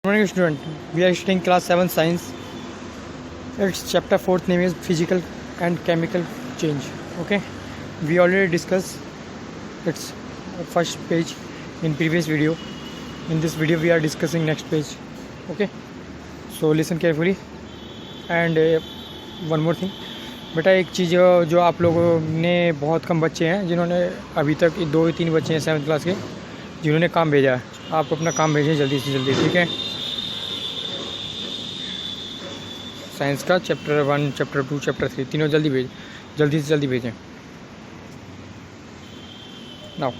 Morning student, we are studying class 7 science. Its chapter 4th name is physical and chemical change. Okay, we already discussed its first page in previous video. In this video we are discussing next page. Okay, so listen carefully. And one more thing, बेटा एक चीज़ जो आप लोगों ने बहुत कम बच्चे हैं जिन्होंने अभी तक 2-3 बच्चे हैं 7th क्लास के जिन्होंने काम भेजा है, आप अपना काम भेजें जल्दी से जल्दी, ठीक है। साइंस का चैप्टर 1, चैप्टर 2, चैप्टर 3 तीनों जल्दी से जल्दी भेजें। नाउ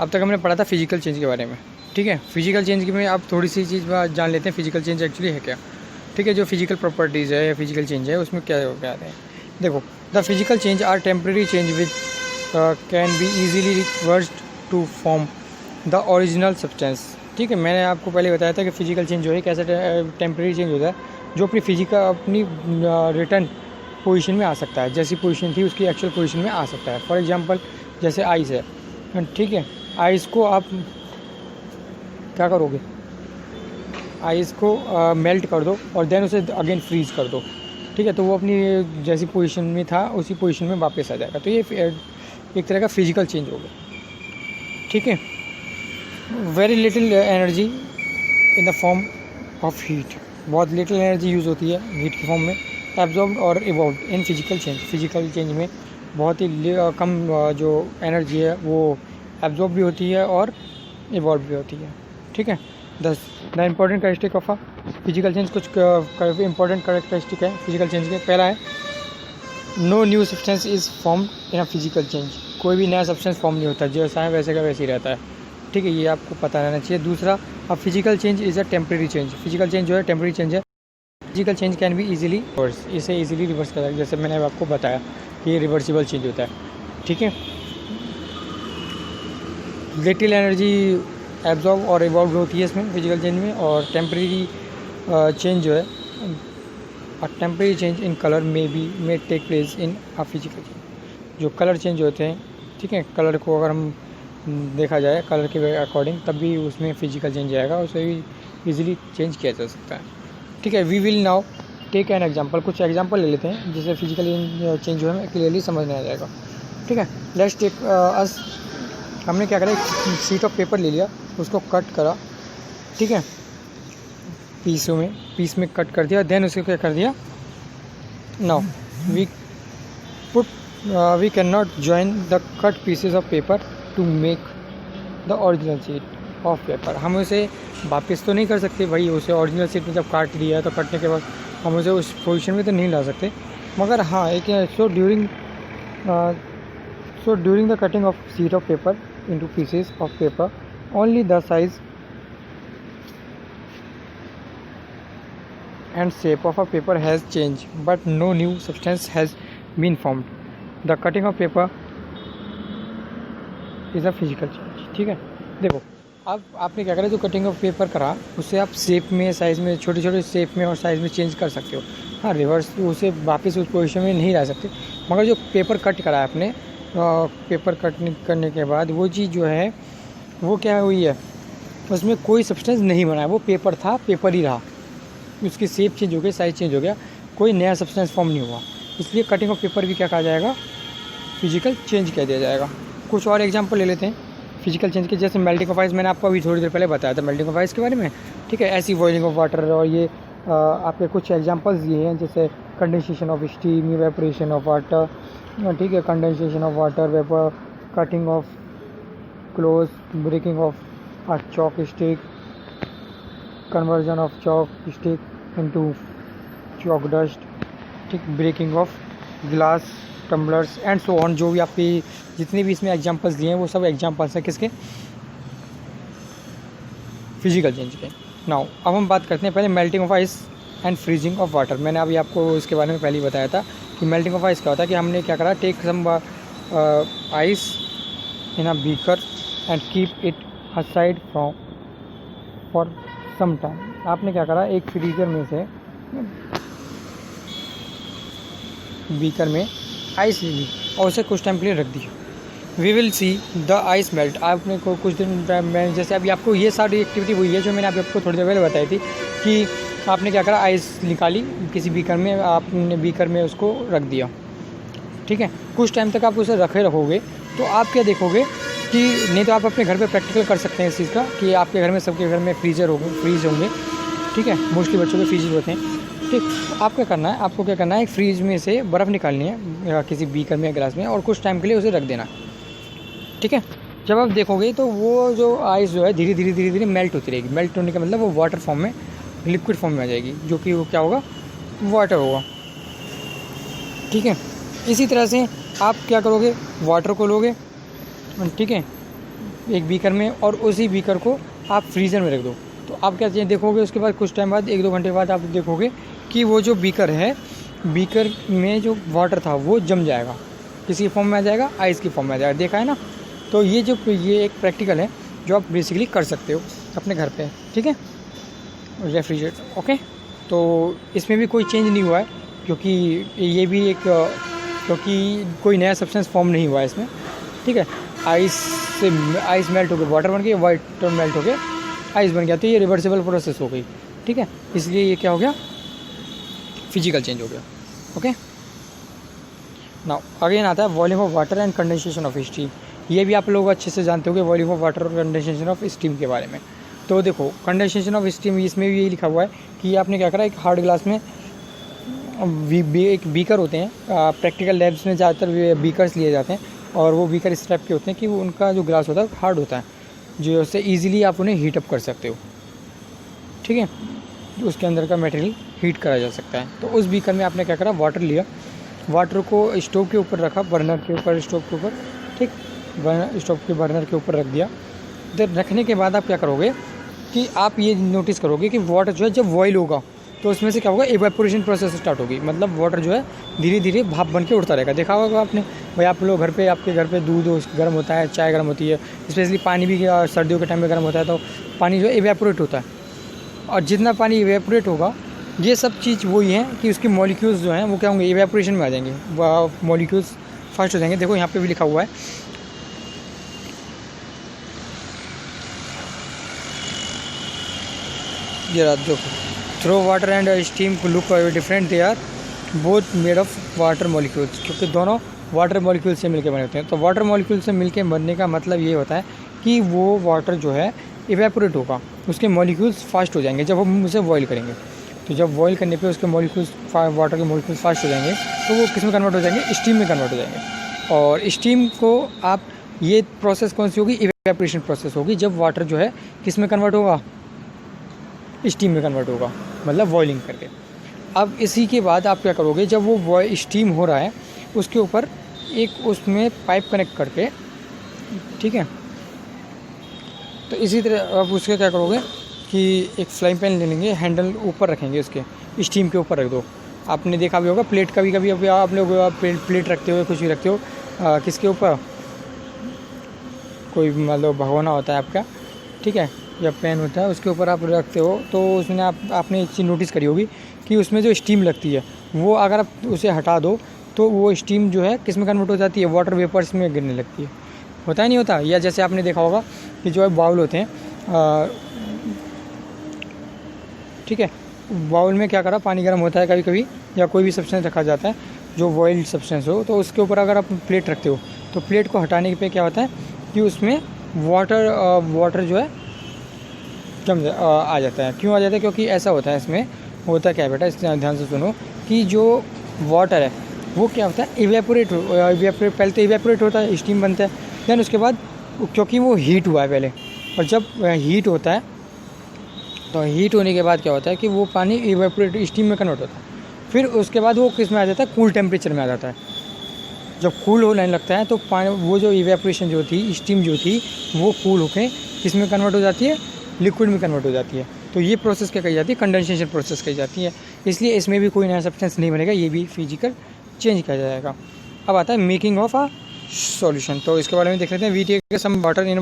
अब तक हमने पढ़ा था फिजिकल चेंज के बारे में, ठीक है। फिजिकल चेंज में आप थोड़ी सी चीज़ जान लेते हैं, फिजिकल चेंज एक्चुअली है क्या, ठीक है। जो फिजिकल प्रॉपर्टीज़ है या फिजिकल चेंज है उसमें क्या आते हैं, देखो। The physical change are temporary change which can be easily reversed to form the original substance, ठीक है। मैंने आपको पहले बताया था कि फिजिकल चेंज जो है कैसा टेम्प्रेरी चेंज होता है जो अपनी रिटर्न पोजीशन में आ सकता है, जैसी पोजीशन थी उसकी एक्चुअल पोजीशन में आ सकता है। फॉर एग्जांपल जैसे आइस है, ठीक है। आइस को आप क्या करोगे, आइस को मेल्ट कर दो और देन उसे अगेन फ्रीज़ कर दो, ठीक है। तो वो अपनी जैसी पोजीशन में था उसी पोजीशन में वापस आ जाएगा। तो ये एक तरह का फिजिकल चेंज होगा, ठीक है। Very little energy in the form of heat, बहुत लिटिल एनर्जी यूज़ होती है हीट के फॉर्म में। एब्जॉर्ब्ड और इवॉल्व्ड इन फिजिकल चेंज में बहुत ही कम जो एनर्जी है वो एब्जॉर्ब भी होती है और इवॉल्व भी होती है, ठीक है। The important characteristic of a physical change, कुछ इंपॉर्टेंट कैरेक्टरिस्टिक है फिजिकल चेंज के। पहला है no new substance is formed in a physical change, कोई भी नया सब्सटेंस फॉर्म नहीं होता, जैसा है वैसे का वैसे ही रहता है, ठीक है। ये आपको पता रहना चाहिए। दूसरा, अब physical change is a temporary change, physical change जो है टेम्प्रेरी चेंज है। Physical change can be easily reverse, इसे इजीली रिवर्स करा, जैसे मैंने आपको बताया कि ये रिवर्सिबल चेंज होता है, ठीक है। लिटिल एनर्जी एब्जॉर्ब और इवॉल्व होती है इसमें फिजिकल चेंज में। और टेम्प्रेरी चेंज जो है, temporary change in colour may take place in a physical change, जो कलर चेंज होते हैं, ठीक है। कलर को अगर हम देखा जाए कलर के अकॉर्डिंग, तब भी उसमें फिजिकल चेंज आएगा, उसे भी ईजिली चेंज किया जा सकता है, ठीक है। We will now take an example, कुछ एग्जांपल ले लेते हैं जिससे फिजिकल चेंज जो है क्लियरली समझ में आ जाएगा, ठीक है। लेट्स टेक अस, हमने क्या करा, एक शीट ऑफ पेपर ले लिया, उसको कट करा, ठीक है, पीस में कट कर दिया। देन उसको क्या कर दिया, now we can not join the cut pieces of paper to make the original sheet of paper. हम उसे वापस तो नहीं कर सकते भाई, उसे ओरिजिनल शीट में जब काट दिया तो कटने के बाद हम उसे उस पोजीशन में तो नहीं ला सकते, मगर हाँ एक so during the cutting of sheet of paper into pieces of paper only the size and shape of a paper has changed but no new substance has been formed. The cutting of paper is a physical change, ठीक है। देखो अब आपने क्या करा, जो cutting of paper करा उससे आप शेप में, साइज़ में, छोटे छोटे शेप में और साइज़ में चेंज कर सकते हो। हाँ, रिवर्स उसे वापस उस पोजीशन में नहीं ला सकते, मगर जो पेपर कट करा है आपने, पेपर कट करने के बाद वो चीज़ जो है वो क्या हुई है, उसमें कोई सब्सटेंस नहीं बना है, वो पेपर था, पेपर ही रहा, उसकी शेप चेंज हो गई, साइज़ चेंज हो गया, कोई नया सब्सटेंस फॉर्म नहीं हुआ। इसलिए कटिंग ऑफ पेपर भी क्या कहा जाएगा, फिजिकल चेंज कह दिया जाएगा। कुछ और एग्जांपल ले लेते हैं फिजिकल चेंज के, जैसे मेल्टिंग ऑफ आइस, मैंने आपको अभी थोड़ी देर पहले बताया था मेल्टिंग ऑफ आइस के बारे में, ठीक है। ऐसी बॉइलिंग ऑफ वाटर, और ये आपके कुछ एग्जांपल्स दिए हैं, जैसे condensation of steam, evaporation of water, ठीक है, condensation of water vapour, cutting of cloth, breaking of a chalk stick, conversion of chalk stick into chalk dust, ठीक, breaking of glass tumblers and so on. जो भी आपके जितने भी इसमें examples दिए हैं वो सब एग्जांपल्स हैं किसके, फिजिकल चेंज के। नाउ अब हम बात करते हैं पहले melting of ice and freezing of water. मैंने अभी आपको इसके बारे में पहले ही बताया था कि मेल्टिंग ऑफ आइस क्या होता है, कि हमने क्या करा, take some ice in a beaker and keep it aside from for some time. आपने क्या करा, एक फ्रीजर में से बीकर में आइस ले ली और उसे कुछ टाइम के लिए रख दी। We will see the ice melt. आपने को कुछ दिन मैं जैसे अभी आपको ये सारी एक्टिविटी हुई है जो मैंने अभी आपको थोड़ी देर पहले बताई थी कि आपने क्या करा, आइस निकाली किसी बीकर में, आपने बीकर में उसको रख दिया, ठीक है। कुछ टाइम तक आप उसे रखोगे तो आप क्या देखोगे कि नहीं तो आप अपने घर पे प्रैक्टिकल कर सकते हैं इस चीज़ का कि आपके घर में, सबके घर में फ्रीज़ होंगे, ठीक है। मोस्टली बच्चों के फ्रीज होते हैं, ठीक। आप क्या करना है, आपको क्या करना है, एक फ्रीज में से बर्फ़ निकालनी है या किसी बीकर में या गिलास में, और कुछ टाइम के लिए उसे रख देना, ठीक है। जब आप देखोगे तो वो जो आइस जो है धीरे धीरे मेल्ट होती रहेगी। मेल्ट होने का मतलब वो वाटर फॉर्म में, लिक्विड फॉर्म में आ जाएगी, जो कि वो क्या होगा, वाटर होगा, ठीक है। इसी तरह से आप क्या करोगे, वाटर को लोगे, ठीक है, एक बीकर में, और उसी बीकर को आप फ्रीज़र में रख दो। तो आप क्या देखोगे, उसके बाद कुछ टाइम बाद, 1-2 घंटे बाद आप देखोगे कि वो जो बीकर है, बीकर में जो वाटर था वो जम जाएगा, किसी फॉर्म में आ जाएगा, आइस की फॉर्म में आ जाएगा। देखा है ना। तो ये एक प्रैक्टिकल है जो आप बेसिकली कर सकते हो अपने घर पे, ठीक है, रेफ्रिजरेटर, ओके। तो इसमें भी कोई चेंज नहीं हुआ है क्योंकि ये भी एक क्योंकि कोई नया सब्सटेंस फॉर्म नहीं हुआ है इसमें, ठीक है। आइस मेल्ट हो गया, वाटर बन गया, वाटर मेल्ट हो गया, आइस बन गया, तो ये रिवर्सिबल प्रोसेस हो गई, ठीक है। इसलिए ये क्या हो गया, फिजिकल चेंज हो गया, ओके। नाउ अगेन आता है volume of water and condensation of steam. ये भी आप लोग अच्छे से जानते होंगे वॉल्यूम ऑफ वाटर और कंडेंसेशन ऑफ स्टीम के बारे में। तो देखो कंडेंसेशन ऑफ स्टीम, इसमें भी यही लिखा हुआ है कि आपने क्या करा, एक हार्ड ग्लास में एक बीकर होते हैं, प्रैक्टिकल लैब्स में ज़्यादातर बीकर्स लिए जाते हैं, और वो बीकर इस टाइप के होते हैं कि वो उनका जो ग्लास होता है हार्ड होता है, जो उससे ईजिली आप उन्हें हीटअप कर सकते हो, ठीक है। उसके अंदर का मटेरियल हीट करा जा सकता है। तो उस बीकर में आपने क्या करा, वाटर लिया, वाटर को स्टोव के ऊपर रखा, बर्नर के ऊपर, स्टोव के ऊपर, ठीक, स्टोव के बर्नर के ऊपर रख दिया। देन रखने के बाद आप क्या करोगे कि आप ये नोटिस करोगे कि वाटर जो है जब बॉयल होगा तो उसमें से क्या होगा, इवेपोरेशन प्रोसेस स्टार्ट होगी। मतलब वाटर जो है धीरे धीरे भाप बन के उड़ता रहेगा। देखा होगा आपने भाई, आप लोग घर पे, आपके घर पे दूध गर्म होता है, चाय गर्म होती है, स्पेशली पानी भी सर्दियों के टाइम में गर्म होता है, तो पानी जो है इवेपोरेट होता है, और जितना पानी इवेपोरेट होगा, ये सब चीज़ वही है कि उसके मॉलिक्यूल्स जो हैं वो क्या होंगे, इवेपोरेशन में आ जाएंगे, मॉलिक्यूल्स फास्ट हो जाएंगे। देखो यहाँ पे भी लिखा हुआ है, ये देखो, throw water and steam look different, they are both made of water molecules, क्योंकि दोनों वाटर मॉलिक्यूल से मिलकर बने होते हैं। तो वाटर मॉलिक्यूल से मिलकर बनने का मतलब ये होता है कि वो वाटर जो है इवेपोरेट होगा, उसके मॉलिक्यूल्स फास्ट हो जाएंगे जब हम उसे बॉईल करेंगे। तो जब बॉईल करने पे उसके मॉलिक्यूल्स, वाटर के मॉलिक्यूल्स फास्ट हो जाएंगे, तो वो किस में कन्वर्ट हो जाएंगे, स्टीम में कन्वर्ट हो जाएंगे। और स्टीम को आप, ये प्रोसेस कौन सी होगी, इवेपोरेशन प्रोसेस होगी, जब वाटर जो है किस में कन्वर्ट होगा, स्टीम में कन्वर्ट होगा, मतलब बॉइलिंग करके। अब इसी के बाद आप क्या करोगे, जब वो स्टीम हो रहा है उसके ऊपर एक उसमें पाइप कनेक्ट करके, ठीक है। तो इसी तरह आप उसके क्या करोगे कि एक फ्राइंग पैन ले लेंगे, हैंडल ऊपर रखेंगे, उसके स्टीम के ऊपर रख दो। आपने देखा भी होगा प्लेट, कभी कभी आप लोग प्लेट रखते हो, कुछ भी रखते हो, किसके ऊपर, कोई मतलब भगोना होता है आपका, ठीक है, या पैन होता है, उसके ऊपर आप रखते हो। तो उसमें आपने एक चीज़ नोटिस करी होगी कि उसमें जो स्टीम लगती है वो अगर आप उसे हटा दो तो वो स्टीम जो है किस में कन्वर्ट हो जाती है, वाटर वेपर्स में गिरने लगती है। होता ही नहीं होता। या जैसे आपने देखा होगा कि जो है बाउल होते हैं, ठीक है, बाउल में क्या करा, पानी गर्म होता है कभी कभी, या कोई भी सब्सटेंस रखा जाता है जो बॉइल्ड सब्सटेंस हो, तो उसके ऊपर अगर आप प्लेट रखते हो तो प्लेट को हटाने पे क्या होता है कि उसमें वाटर जो है आ जाता है। क्यों आ जाता है, क्योंकि ऐसा होता है, इसमें होता क्या है बेटा, इससे ध्यान से सुनो कि जो वाटर है वो क्या होता है, इवेपोरेट पहले तो इवेपोरेट होता है, स्टीम बनता है, देन उसके बाद क्योंकि वो हीट हुआ है पहले, और जब हीट होता है तो हीट होने के बाद क्या होता है कि वो पानी इवेपोरेट स्टीम में कन्वर्ट होता है। फिर उसके बाद वो किस में आ जाता है, कूल टेम्परेचर में आ जाता है। जब कूल होने लगता है तो पानी, वो जो इवेपोरेशन जो थी, स्टीम जो थी, वो कूल होकर किस में कन्वर्ट हो जाती है, लिक्विड में कन्वर्ट हो जाती है। तो ये प्रोसेस क्या कही जाती है, कंडेंसेशन प्रोसेस कही जाती है। इसलिए इसमें भी कोई नया सब्सटेंस नहीं बनेगा, ये भी फिजिकल चेंज किया जाएगा। अब आता है मेकिंग ऑफ अ सॉल्यूशन। तो इसके बारे में देख लेते हैं। We take some water in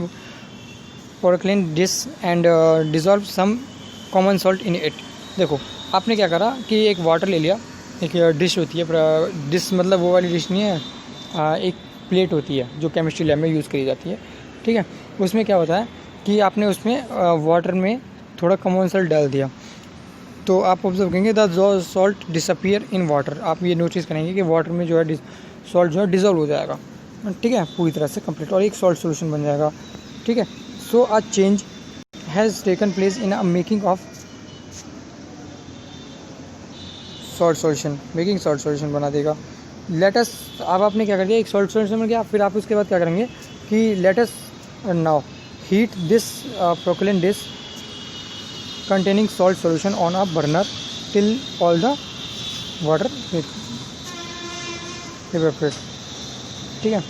porcelain dish and dissolve some common salt in it. देखो आपने क्या करा कि एक वाटर ले लिया, एक डिश होती है, डिश मतलब वो वाली डिश नहीं है, एक प्लेट होती है जो केमिस्ट्री लैब में यूज़ करी जाती है, ठीक है। उसमें क्या होता है कि आपने उसमें वाटर में थोड़ा कॉमन सॉल्ट डाल दिया, तो आप ऑब्जर्व करेंगे the salt disappear in water. आप ये नोटिस करेंगे कि वाटर में जो है सॉल्ट जो है डिजोल्व हो जाएगा, ठीक है, पूरी तरह से कंप्लीट, और एक सॉल्ट सोल्यूशन बन जाएगा, ठीक है। So a change has taken place in a making of salt solution, making salt solution बना देगा। लेटस, अब आपने क्या कर दिया, एक सॉल्ट सोल्यूशन बन गया, फिर आप उसके बाद क्या करेंगे कि let's now heat this porcelain dish containing salt solution on a burner till all the water evaporate, ठीक है।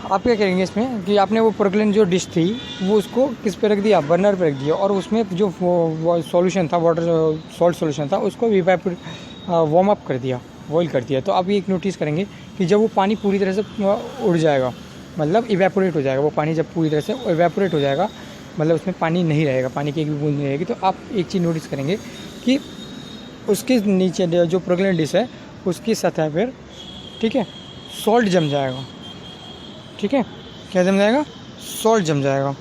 आप क्या करेंगे इसमें कि आपने वो प्रोक्लेन जो डिश थी वो उसको किस पे रख दिया, बर्नर पे रख दिया, और उसमें जो सॉल्यूशन था, वाटर सॉल्ट सॉल्यूशन था, उसको वार्म अप कर दिया, बॉईल कर दिया। तो आप ये एक नोटिस करेंगे कि जब वो पानी पूरी तरह से उड़ जाएगा, मतलब इवेपोरेट हो जाएगा, वो पानी जब पूरी तरह से इवेपोरेट हो जाएगा, मतलब उसमें पानी नहीं रहेगा, पानी की एक भी बूंद नहीं रहेगी, तो आप एक चीज़ नोटिस करेंगे कि उसके नीचे जो प्रोक्लेन डिश है उसकी सतह पर, ठीक है, सॉल्ट जम जाएगा, ठीक है। क्या जम जाएगा, सॉल्ट जम जाएगा,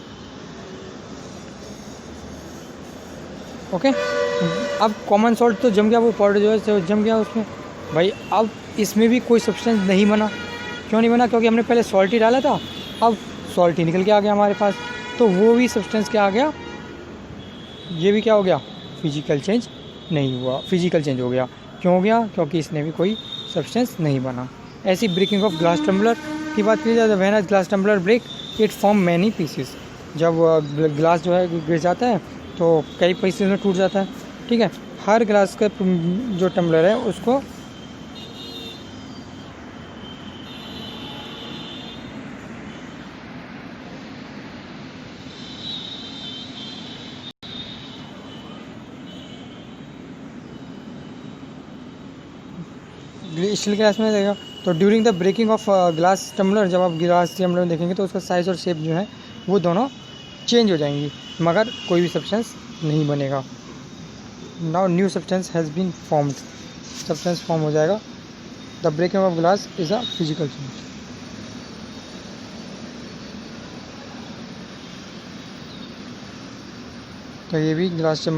ओके। अब कॉमन सॉल्ट तो जम गया, वो पाउडर जो है जम गया उसमें भाई। अब इसमें भी कोई सब्सटेंस नहीं बना, क्यों नहीं बना, क्योंकि हमने पहले सॉल्ट ही डाला था, अब सॉल्ट ही निकल के आ गया हमारे पास, तो वो भी सब्सटेंस क्या आ गया, ये भी क्या हो गया, फिजिकल चेंज नहीं हुआ, फिजिकल चेंज हो गया। क्यों हो गया, क्योंकि इसने भी कोई सब्सटेंस नहीं बना। ऐसी ब्रेकिंग ऑफ ग्लास टम्बलर की बात की जाए तो when glass tumbler break it form many pieces. जब ग्लास जो है गिर जाता है तो कई पीसेस में टूट जाता है, ठीक है। हर ग्लास का जो टम्बलर है उसको स्टील ग्लास में देगा। तो during the breaking of glass tumbler, जब आप ग्लास टम्बलर में देखेंगे तो उसका साइज़ और शेप जो है वो दोनों चेंज हो जाएंगी, मगर कोई भी सब्सटेंस नहीं बनेगा। Now new substance has been formed, substance form हो जाएगा। The breaking of glass is a physical change. तो ये भी ग्लास टम्बलर